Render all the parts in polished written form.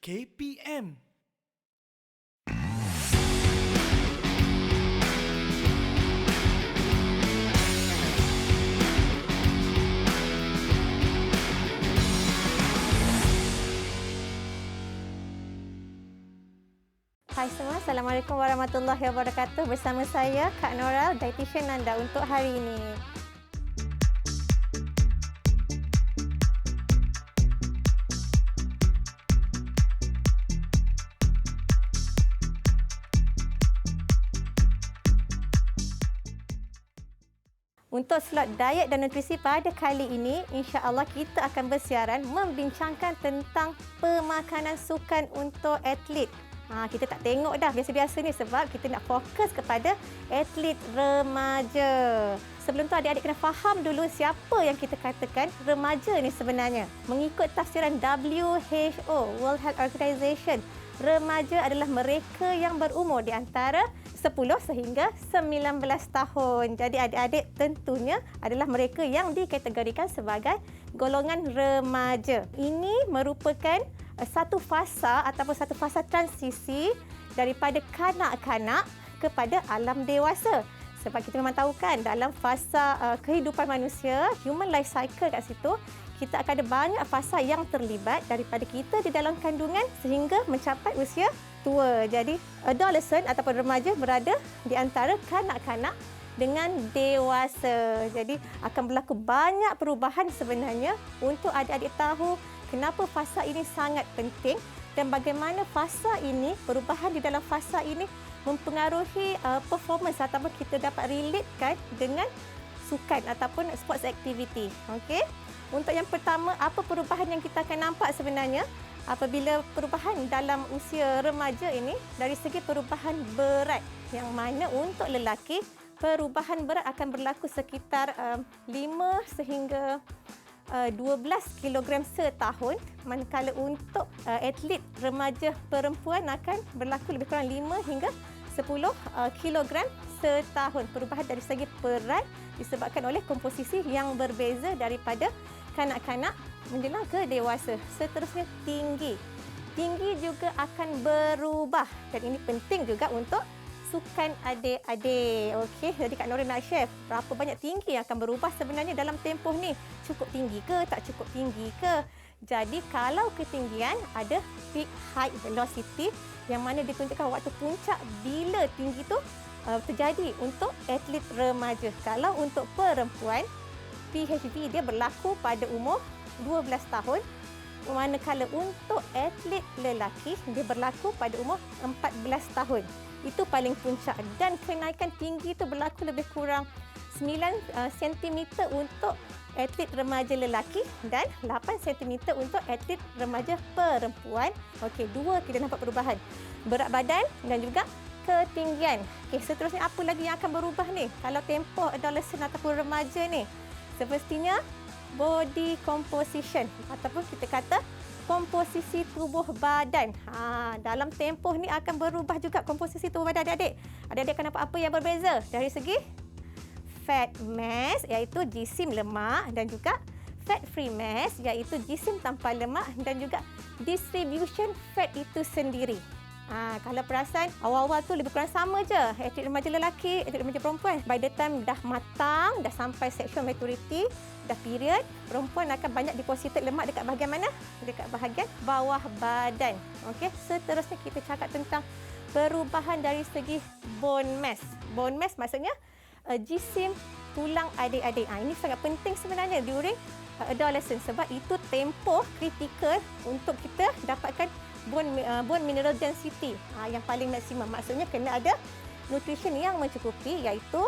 KPM. Hai semua, Assalamualaikum warahmatullahi wabarakatuh. Bersama saya, Kak Nora, dietitian anda untuk hari ini. Untuk slot diet dan nutrisi pada kali ini, insya-Allah kita akan bersiaran membincangkan tentang pemakanan sukan untuk atlet. Kita tak tengok dah biasa-biasa ni sebab kita nak fokus kepada atlet remaja. Sebelum tu adik-adik kena faham dulu siapa yang kita katakan remaja ni sebenarnya. Mengikut tafsiran WHO, World Health Organization, remaja adalah mereka yang berumur di antara 10 sehingga 19 tahun. Jadi adik-adik tentunya adalah mereka yang dikategorikan sebagai golongan remaja. Ini merupakan satu fasa ataupun satu fasa transisi daripada kanak-kanak kepada alam dewasa. Sebab kita memang tahu kan dalam fasa kehidupan manusia, human life cycle kat situ, kita akan ada banyak fasa yang terlibat daripada kita di dalam kandungan sehingga mencapai usia tua. Jadi adolescent ataupun remaja berada di antara kanak-kanak dengan dewasa. Jadi akan berlaku banyak perubahan sebenarnya untuk adik-adik tahu kenapa fasa ini sangat penting dan bagaimana fasa ini, perubahan di dalam fasa ini mempengaruhi performance ataupun kita dapat relatekan dengan sukan ataupun sports activity. Okey. Untuk yang pertama, apa perubahan yang kita akan nampak sebenarnya apabila perubahan dalam usia remaja ini dari segi perubahan berat, yang mana untuk lelaki perubahan berat akan berlaku sekitar 5 sehingga 12 kilogram setahun, manakala untuk atlet remaja perempuan akan berlaku lebih kurang 5 hingga 10 kilogram setahun. Perubahan dari segi berat disebabkan oleh komposisi yang berbeza daripada kanak-kanak menjelang ke dewasa. Seterusnya tinggi. Tinggi juga akan berubah dan ini penting juga untuk sukan adik-adik. Okey, jadi Kak Nora nak share berapa banyak tinggi yang akan berubah sebenarnya dalam tempoh ni. Cukup tinggi ke, tak cukup tinggi ke? Jadi kalau ketinggian ada peak height velocity yang mana ditunjukkan waktu puncak bila tinggi tu terjadi untuk atlet remaja. Kalau untuk perempuan, PHV dia berlaku pada umur 12 tahun. Manakala untuk atlet lelaki dia berlaku pada umur 14 tahun. Itu paling puncak dan kenaikan tinggi itu berlaku lebih kurang 9 cm untuk atlet remaja lelaki dan 8 cm untuk atlet remaja perempuan. Okey, dua kita nampak perubahan. Berat badan dan juga ketinggian. Okey, seterusnya apa lagi yang akan berubah ni? Kalau tempoh adolescent ataupun remaja ni, semestinya body composition ataupun kita kata komposisi tubuh badan. Dalam tempoh ni akan berubah juga komposisi tubuh badan adik-adik. Adik-adik akan nampak apa yang berbeza dari segi fat mass iaitu jisim lemak dan juga fat free mass iaitu jisim tanpa lemak dan juga distribution fat itu sendiri. Kalau perasan awal-awal tu lebih kurang sama je atlet remaja lelaki, atlet remaja perempuan. By the time dah matang, dah sampai sexual maturity, dah period, perempuan akan banyak deposited lemak dekat bahagian mana? Dekat bahagian bawah badan. Okey, seterusnya kita cakap tentang perubahan dari segi bone mass. Bone mass maksudnya jisim tulang adik-adik. Ini sangat penting sebenarnya during adolescent sebab itu tempoh kritikal untuk kita dapatkan bone mineral density yang paling maksimum. Maksudnya kena ada nutrition yang mencukupi iaitu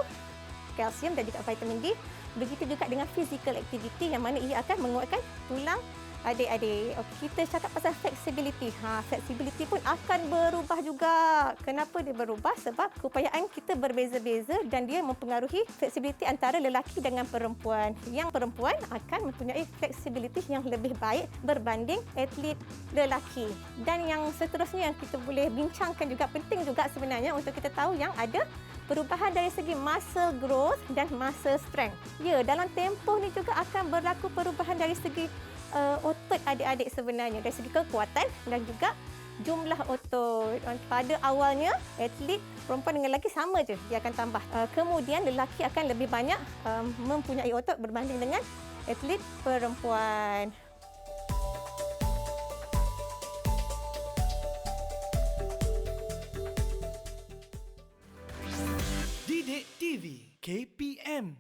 kalsium dan juga vitamin D. Begitu juga dengan physical activity yang mana ia akan menguatkan tulang adik-adik. Kita cakap pasal flexibility. Flexibility pun akan berubah juga. Kenapa dia berubah? Sebab keupayaan kita berbeza-beza dan dia mempengaruhi flexibility antara lelaki dengan perempuan. Yang perempuan akan mempunyai flexibility yang lebih baik berbanding atlet lelaki. Dan yang seterusnya yang kita boleh bincangkan juga, penting juga sebenarnya untuk kita tahu yang ada perubahan dari segi muscle growth dan muscle strength. Ya, dalam tempoh ni juga akan berlaku perubahan dari segi otot adik-adik sebenarnya, dari segi kekuatan dan juga jumlah otot. Pada awalnya, atlet perempuan dengan lelaki sama je, dia akan tambah. Kemudian lelaki akan lebih banyak mempunyai otot berbanding dengan atlet perempuan. Didik TV KPM.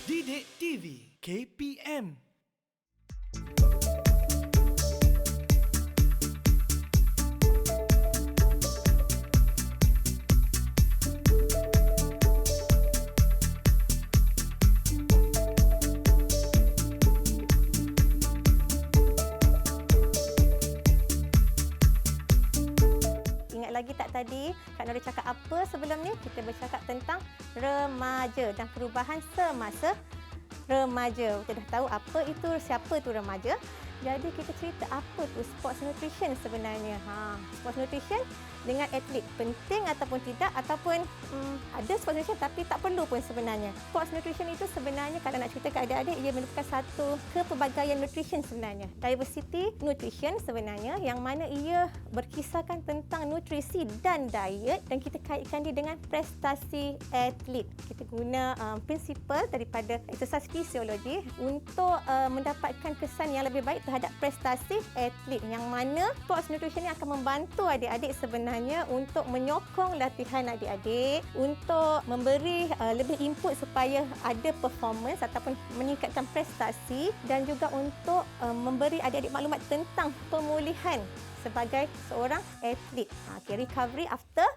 Didik TV KPM. Ingat lagi tak tadi Kak Nora cakap apa sebelum ni? Kita bercakap tentang remaja dan perubahan semasa remaja. Kita dah tahu apa itu, siapa itu remaja. Jadi kita cerita apa tu sports nutrition sebenarnya. Sports nutrition dengan atlet penting ataupun tidak, ataupun ada sports nutrition tapi tak perlu pun sebenarnya. Sports nutrition itu sebenarnya kalau nak cerita ke adik-adik, ia merupakan satu kepelbagaian nutrition sebenarnya. Diversity nutrition sebenarnya, yang mana ia berkisarkan tentang nutrisi dan diet, dan kita kaitkan dia dengan prestasi atlet. Kita guna prinsipal daripada exercise fisiologi untuk mendapatkan kesan yang lebih baik terhadap prestasi atlet, yang mana sports nutrition ini akan membantu adik-adik sebenarnya untuk menyokong latihan adik-adik, untuk memberi lebih input supaya ada performance ataupun meningkatkan prestasi, dan juga untuk memberi adik-adik maklumat tentang pemulihan sebagai seorang atlet. Recovery after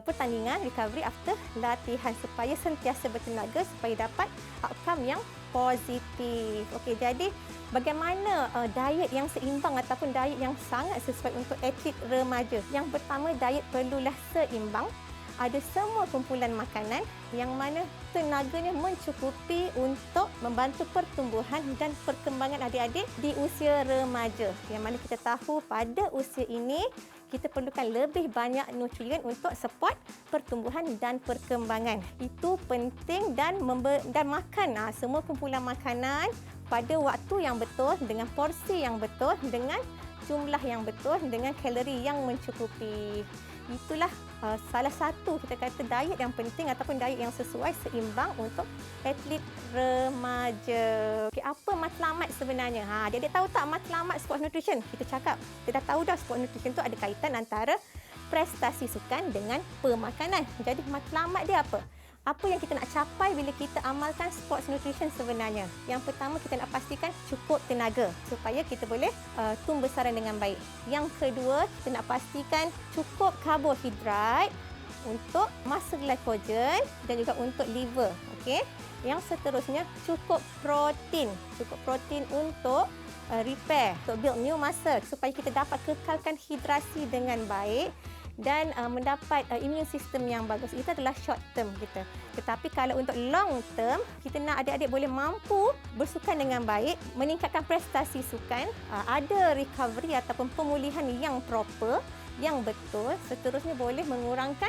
pertandingan, recovery after latihan, supaya sentiasa bertenaga, supaya dapat outcome yang positif. Okey, jadi bagaimana diet yang seimbang ataupun diet yang sangat sesuai untuk atlet remaja? Yang pertama, diet perlulah seimbang. Ada semua kumpulan makanan yang mana tenaganya mencukupi untuk membantu pertumbuhan dan perkembangan adik-adik di usia remaja. Yang mana kita tahu pada usia ini kita perlukan lebih banyak nutrien untuk support pertumbuhan dan perkembangan. Itu penting, dan makan semua kumpulan makanan pada waktu yang betul, dengan porsi yang betul, dengan jumlah yang betul, dengan kalori yang mencukupi. Itulah salah satu kita kata diet yang penting ataupun diet yang sesuai, seimbang untuk atlet remaja. Okay, apa matlamat sebenarnya? Adik-adik tahu tak matlamat sports nutrition? Kita cakap, kita dah tahu dah sports nutrition tu ada kaitan antara prestasi sukan dengan pemakanan. Jadi matlamat dia apa? Apa yang kita nak capai bila kita amalkan sports nutrition sebenarnya? Yang pertama, kita nak pastikan cukup tenaga supaya kita boleh tumbuh besaran dengan baik. Yang kedua, kita nak pastikan cukup karbohidrat untuk masa glycogen dan juga untuk liver. Okey. Yang seterusnya, cukup protein. Cukup protein untuk repair, untuk build new muscle, supaya kita dapat kekalkan hidrasi dengan baik dan mendapat immune system yang bagus. Itu adalah short term kita. Tetapi kalau untuk long term, kita nak adik-adik boleh mampu bersukan dengan baik, meningkatkan prestasi sukan, ada recovery ataupun pemulihan yang proper, yang betul. Seterusnya boleh mengurangkan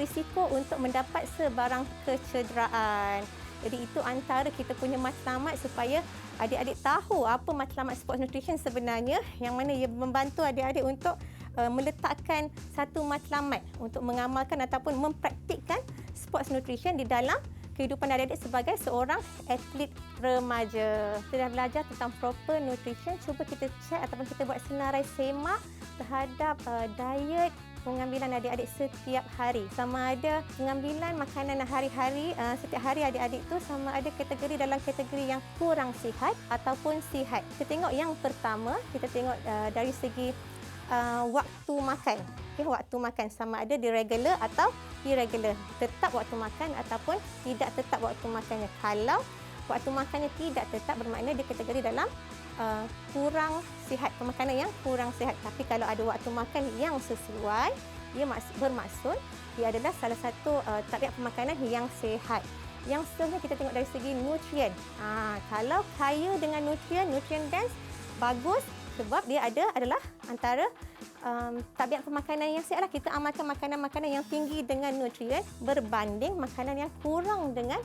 risiko untuk mendapat sebarang kecederaan. Jadi itu antara kita punya matlamat supaya adik-adik tahu apa matlamat sports nutrition sebenarnya, yang mana ia membantu adik-adik untuk meletakkan satu matlamat untuk mengamalkan ataupun mempraktikkan sports nutrition di dalam kehidupan adik-adik sebagai seorang atlet remaja. Kita dah belajar tentang proper nutrition. Cuba kita cek ataupun kita buat senarai semak terhadap diet pengambilan adik-adik setiap hari. Sama ada pengambilan makanan hari-hari, setiap hari adik-adik tu sama ada kategori dalam kategori yang kurang sihat ataupun sihat. Kita tengok yang pertama, kita tengok dari segi waktu makan. Okay, waktu makan sama ada di regular atau irregular. Tetap waktu makan ataupun tidak tetap waktu makannya. Kalau waktu makannya tidak tetap, bermakna dia kategori dalam kurang sihat, pemakanan yang kurang sihat. Tapi kalau ada waktu makan yang sesuai, dia bermaksud dia adalah salah satu tabiat pemakanan yang sihat. Yang seterusnya kita tengok dari segi nutrien. Kalau kaya dengan nutrien dense, bagus, sebab dia adalah antara tabiat pemakanan yang sihat lah. Kita amalkan makanan-makanan yang tinggi dengan nutrien berbanding makanan yang kurang dengan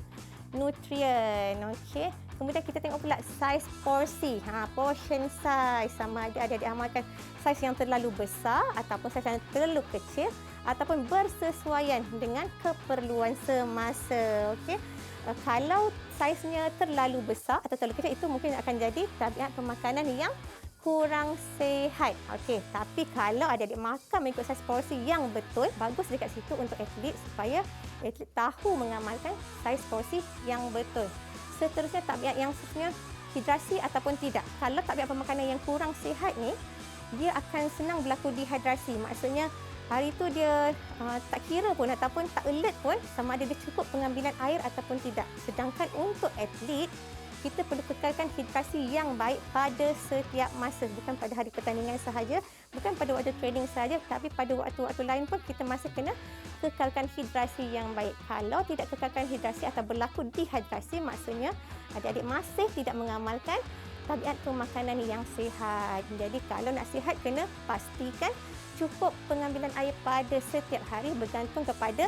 nutrien. Okey. Kemudian kita tengok pula saiz porsi. Portion size, sama ada adik-adik amalkan saiz yang terlalu besar ataupun saiz yang terlalu kecil ataupun bersesuaian dengan keperluan semasa. Okey. Kalau saiznya terlalu besar atau terlalu kecil, itu mungkin akan jadi tabiat pemakanan yang kurang sihat. Okey, tapi kalau adik-adik makan mengikut saiz porsi yang betul, bagus dekat situ untuk atlet supaya atlet tahu mengamalkan saiz porsi yang betul. Seterusnya tabiat yang seterusnya hidrasi ataupun tidak. Kalau tabiat pemakanan yang kurang sihat ni, dia akan senang berlaku dehidrasi. Maksudnya hari tu dia tak kira pun ataupun tak alert pun sama ada dia cukup pengambilan air ataupun tidak. Sedangkan untuk atlet, kita perlu kekalkan hidrasi yang baik pada setiap masa. Bukan pada hari pertandingan sahaja, bukan pada waktu training sahaja, tapi pada waktu-waktu lain pun kita masih kena kekalkan hidrasi yang baik. Kalau tidak kekalkan hidrasi atau berlaku dehidrasi, maksudnya adik-adik masih tidak mengamalkan tabiat pemakanan yang sihat. Jadi kalau nak sihat, kena pastikan cukup pengambilan air pada setiap hari, bergantung kepada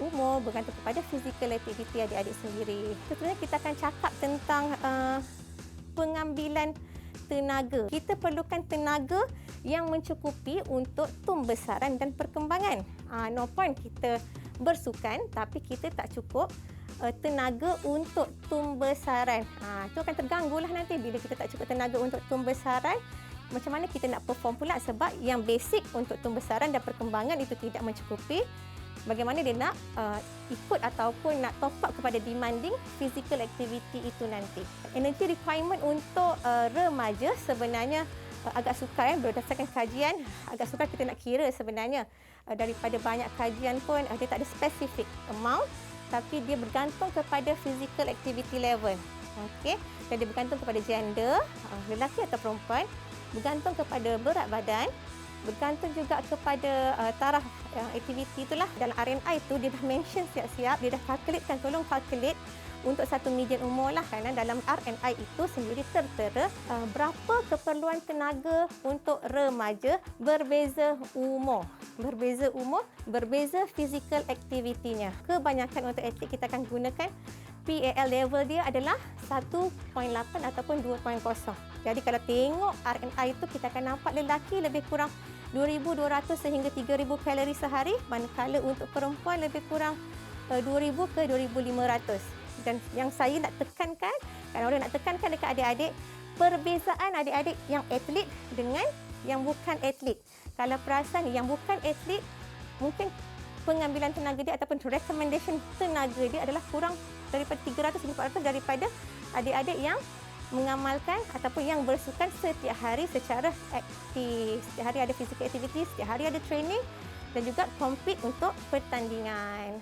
umur, bergantung kepada physical activity adik-adik sendiri. Seterusnya kita akan cakap tentang pengambilan tenaga. Kita perlukan tenaga yang mencukupi untuk tumbesaran dan perkembangan. No point kita bersukan tapi kita tak cukup tenaga untuk tumbesaran. Itu akan terganggulah nanti bila kita tak cukup tenaga untuk tumbesaran. Macam mana kita nak perform pula, sebab yang basic untuk tumbesaran dan perkembangan itu tidak mencukupi. Bagaimana dia nak ikut ataupun nak top up kepada demanding physical activity itu nanti. Energy requirement untuk remaja sebenarnya agak sukar, berdasarkan kajian, agak sukar kita nak kira sebenarnya. Daripada banyak kajian pun dia tak ada specific amount, tapi dia bergantung kepada physical activity level. Okey, dan dia bergantung kepada gender, lelaki atau perempuan, bergantung kepada berat badan, bergantung juga kepada taraf aktiviti itulah. Dalam RNI itu dia dah mention siap-siap, dia dah calculatekan, tolong calculate untuk satu median umur lah, kerana dalam RNI itu sendiri tertera berapa keperluan tenaga untuk remaja berbeza umur. Berbeza umur, berbeza physical activity-nya. Kebanyakan untuk atlet kita akan gunakan PAL level dia adalah 1.8 ataupun 2.0. Jadi kalau tengok RNI itu, kita akan nampak lelaki lebih kurang 2,200 sehingga 3,000 kalori sehari, manakala untuk perempuan lebih kurang 2,000 ke 2,500. Dan yang saya nak tekankan, kalau orang nak tekankan dekat adik-adik, perbezaan adik-adik yang atlet dengan yang bukan atlet. Kalau perasan yang bukan atlet, mungkin pengambilan tenaga dia ataupun recommendation tenaga dia adalah kurang daripada 300 hingga 400 daripada adik-adik yang mengamalkan ataupun yang bersukan setiap hari secara aktif. Setiap hari ada physical activity, setiap hari ada training dan juga compete untuk pertandingan.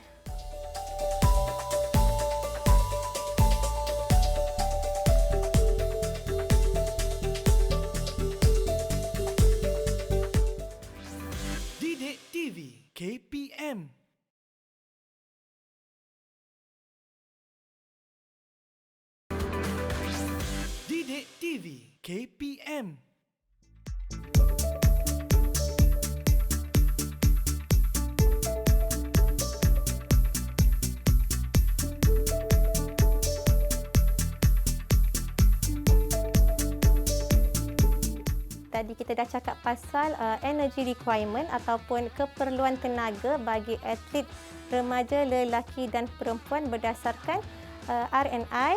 Didik TV KPM. Didik TV KPM. Tadi kita dah cakap pasal energy requirement ataupun keperluan tenaga bagi atlet remaja lelaki dan perempuan berdasarkan RNI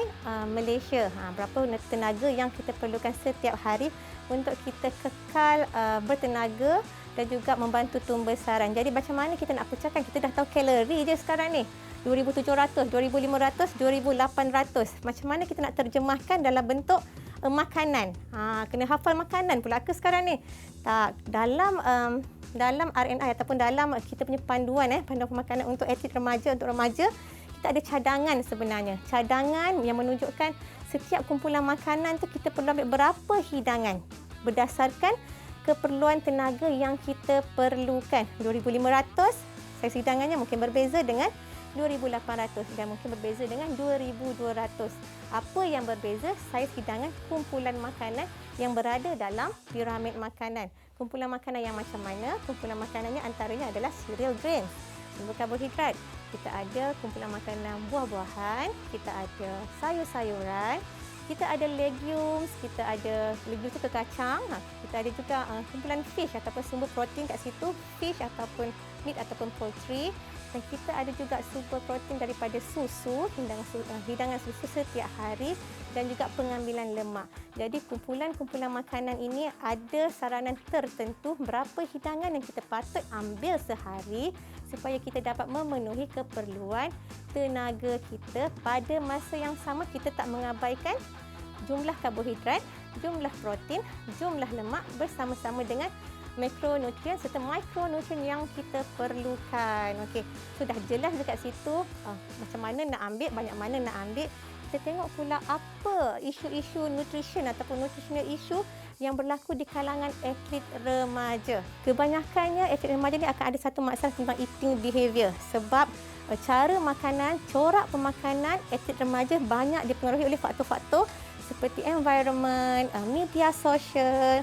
Malaysia. Berapa tenaga yang kita perlukan setiap hari untuk kita kekal bertenaga dan juga membantu tumbesaran. Jadi macam mana kita nak pecahkan? Kita dah tahu kalori je sekarang ni. 2,700, 2,500, 2,800. Macam mana kita nak terjemahkan dalam bentuk makanan? Kena hafal makanan pula ke sekarang ni? Tak, dalam RNI ataupun dalam kita punya panduan pemakanan untuk atlet remaja, untuk remaja, kita ada cadangan sebenarnya. Cadangan yang menunjukkan setiap kumpulan makanan tu kita perlu ambil berapa hidangan berdasarkan keperluan tenaga yang kita perlukan. 2,500, saiz hidangannya mungkin berbeza dengan 2,800 dan mungkin berbeza dengan 2,200. Apa yang berbeza? Saiz hidangan kumpulan makanan yang berada dalam piramid makanan. Kumpulan makanan yang macam mana? Kumpulan makanannya antaranya adalah cereal grains, sumber karbohidrat, kita ada kumpulan makanan buah-buahan, kita ada sayur-sayuran, kita ada legumes, kita ada legumes tu kacang, kita ada juga kumpulan fish ataupun sumber protein kat situ, fish ataupun meat ataupun poultry, dan kita ada juga sumber protein daripada susu, hidangan susu setiap hari, dan juga pengambilan lemak. Jadi kumpulan-kumpulan makanan ini ada saranan tertentu berapa hidangan yang kita patut ambil sehari supaya kita dapat memenuhi keperluan tenaga kita. Pada masa yang sama, kita tak mengabaikan jumlah karbohidrat, jumlah protein, jumlah lemak bersama-sama dengan makronutrien serta mikronutrien yang kita perlukan. Okey, sudah jelas dekat situ macam mana nak ambil, banyak mana nak ambil. Kita tengok pula apa isu-isu nutrition ataupun nutritional issue yang berlaku di kalangan atlet remaja. Kebanyakannya atlet remaja ni akan ada satu masalah tentang eating behaviour sebab cara makanan, corak pemakanan atlet remaja banyak dipengaruhi oleh faktor-faktor seperti environment, media sosial,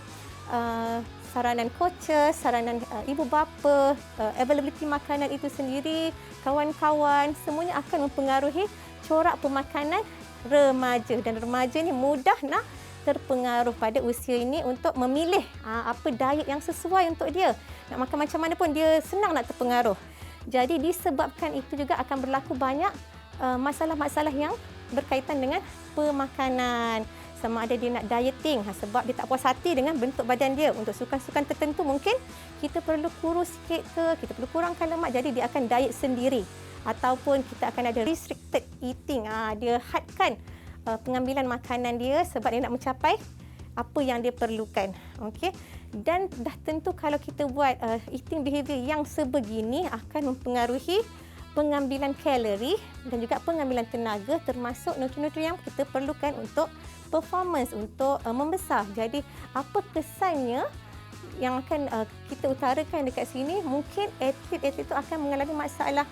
saranan coaches, saranan ibu bapa, availability makanan itu sendiri, kawan-kawan, semuanya akan mempengaruhi corak pemakanan remaja, dan remaja ni mudah nak terpengaruh pada usia ini untuk memilih apa diet yang sesuai untuk dia. Nak makan macam mana pun dia senang nak terpengaruh. Jadi disebabkan itu juga akan berlaku banyak masalah-masalah yang berkaitan dengan pemakanan. Sama ada dia nak dieting sebab dia tak puas hati dengan bentuk badan dia. Untuk sukan-sukan tertentu mungkin kita perlu kurus sikit ke, kita perlu kurangkan lemak, jadi dia akan diet sendiri. Ataupun kita akan ada restricted eating. Dia hadkan pengambilan makanan dia sebab dia nak mencapai apa yang dia perlukan. Okey. Dan dah tentu kalau kita buat eating behavior yang sebegini akan mempengaruhi pengambilan kalori dan juga pengambilan tenaga, termasuk nutrien-nutrien yang kita perlukan untuk performance, untuk membesar. Jadi apa kesannya yang akan kita utarakan dekat sini, mungkin atlet-atlet itu akan mengalami masalah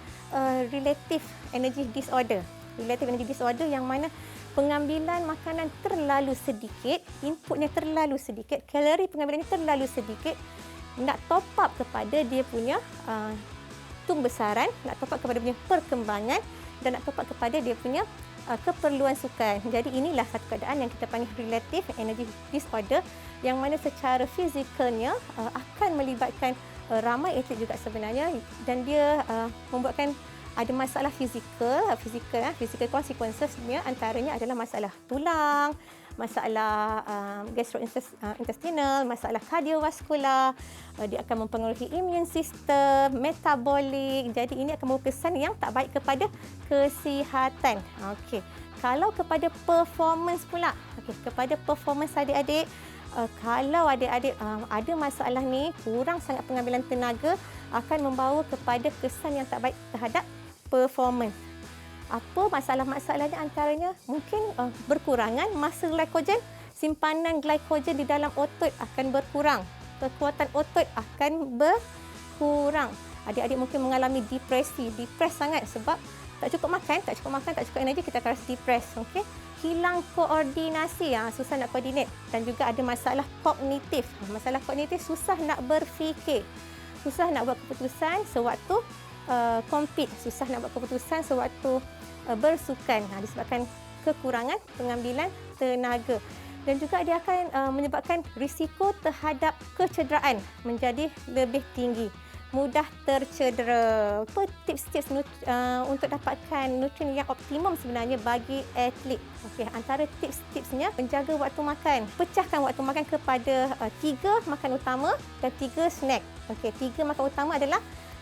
relative energy disorder. Relative energy disorder yang mana pengambilan makanan terlalu sedikit, inputnya terlalu sedikit, kalori pengambilannya terlalu sedikit, nak top up kepada dia punya tumbesaran, nak top up kepada dia punya perkembangan, dan nak top up kepada dia punya keperluan sukan. Jadi inilah satu keadaan yang kita panggil relative energy disorder, yang mana secara fizikalnya akan melibatkan ramai atlet juga sebenarnya, dan dia membuatkan ada masalah physical consequences-nya, antaranya adalah masalah tulang, masalah gastrointestinal, masalah kardiovaskular, dia akan mempengaruhi immune system, metabolik. Jadi ini akan berkesan yang tak baik kepada kesihatan. Okey. Kalau kepada performance pula, kepada performance adik-adik, kalau adik-adik ada masalah ni, kurang sangat pengambilan tenaga, akan membawa kepada kesan yang tak baik terhadap performance. Apa masalah-masalahnya? Antaranya mungkin berkurangan masa glycogen, simpanan glycogen di dalam otot akan berkurang, kekuatan otot akan berkurang. Adik-adik mungkin mengalami depresi, depres sangat sebab tak cukup makan, tak cukup energi, kita akan rasa depres. Okey. Hilang koordinasi, susah nak koordinate, dan juga ada masalah kognitif. Masalah kognitif, susah nak berfikir, susah nak buat keputusan sewaktu compete, susah nak buat keputusan sewaktu bersukan, disebabkan kekurangan pengambilan tenaga. Dan juga dia akan menyebabkan risiko terhadap kecederaan menjadi lebih tinggi, mudah tercedera. Apa tips-tips untuk dapatkan nutrien yang optimum sebenarnya bagi atlet? Okey, antara tips-tipsnya, menjaga waktu makan. Pecahkan waktu makan kepada 3 makan utama dan 3 snack. Okey, 3 makan utama adalah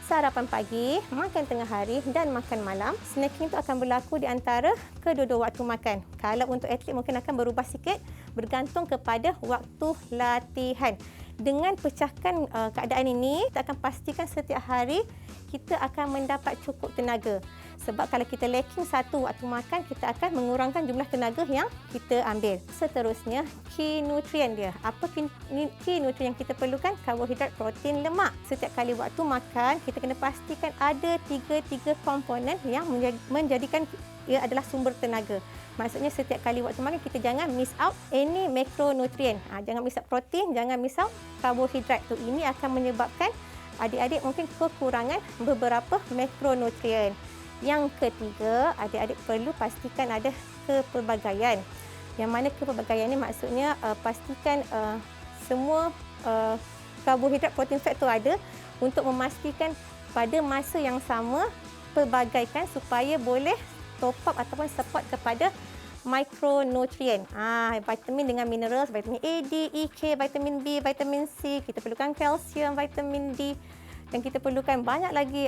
sarapan pagi, makan tengah hari dan makan malam. Snacking itu akan berlaku di antara kedua-dua waktu makan. Kalau untuk atlet mungkin akan berubah sikit bergantung kepada waktu latihan. Dengan pecahkan keadaan ini, kita akan pastikan setiap hari kita akan mendapat cukup tenaga. Sebab kalau kita lacking satu waktu makan, kita akan mengurangkan jumlah tenaga yang kita ambil. Seterusnya, key nutrien dia. Apa key nutrien yang kita perlukan? Karbohidrat, protein, lemak. Setiap kali waktu makan, kita kena pastikan ada 3 komponen yang menjadikan ia adalah sumber tenaga. Maksudnya setiap kali waktu makan, kita jangan miss out any makronutrien. Jangan miss out protein, jangan miss out karbohidrat. Ini akan menyebabkan adik-adik mungkin kekurangan beberapa makronutrien. Yang ketiga, adik-adik perlu pastikan ada kepelbagaian. Yang mana kepelbagaian ini maksudnya pastikan semua karbohidrat, protein, fat tu ada untuk memastikan pada masa yang sama pelbagaikan supaya boleh top up ataupun support kepada mikronutrien. Vitamin dengan mineral, vitamin A, D, E, K, vitamin B, vitamin C. Kita perlukan kalsium, vitamin D. Dan kita perlukan banyak lagi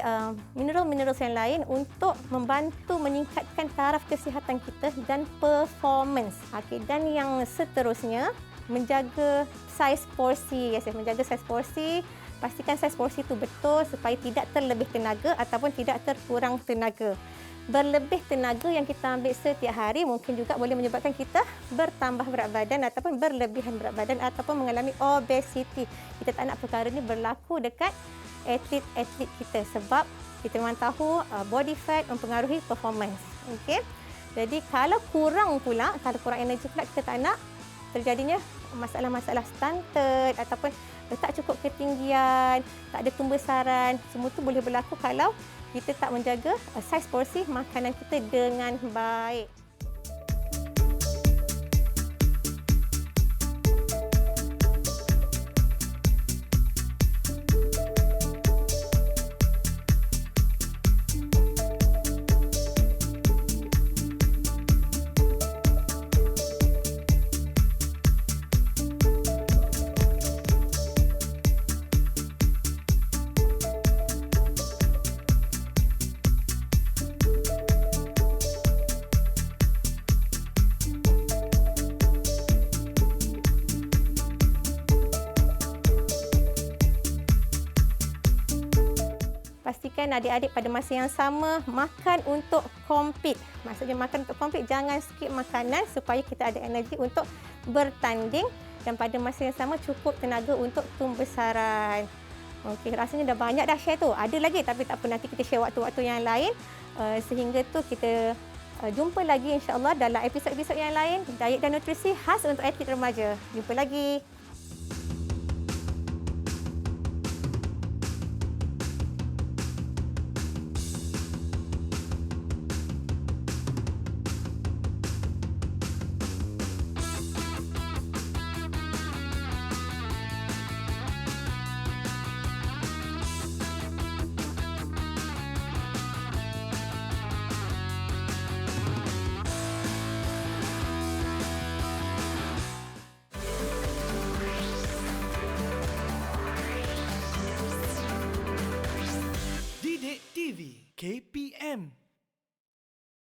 mineral-mineral yang lain untuk membantu meningkatkan taraf kesihatan kita dan performance. Dan yang seterusnya, menjaga saiz porsi. Menjaga saiz porsi. Pastikan saiz porsi itu betul supaya tidak terlebih tenaga ataupun tidak terkurang tenaga. Berlebih tenaga yang kita ambil setiap hari mungkin juga boleh menyebabkan kita bertambah berat badan ataupun berlebihan berat badan ataupun mengalami obesiti. Kita tak nak perkara ini berlaku dekat atlet kita sebab kita memang tahu body fat mempengaruhi performance. Okey. Jadi kalau kurang energi pula kita tak nak terjadinya masalah-masalah stunted ataupun tak cukup ketinggian, tak ada pembesaran. Semua itu boleh berlaku kalau kita tak menjaga saiz porsi makanan kita dengan baik. Pastikan adik-adik pada masa yang sama makan untuk compete. Maksudnya makan untuk compete, jangan skip makanan supaya kita ada energi untuk bertanding dan pada masa yang sama cukup tenaga untuk pembesaran. Okey, rasanya dah banyak dah share tu. Ada lagi tapi tak apa, nanti kita share waktu-waktu yang lain. Sehingga tu kita jumpa lagi insya-Allah dalam episod-episod yang lain, diet dan nutrisi khas untuk atlet remaja. Jumpa lagi. Didik TV KPM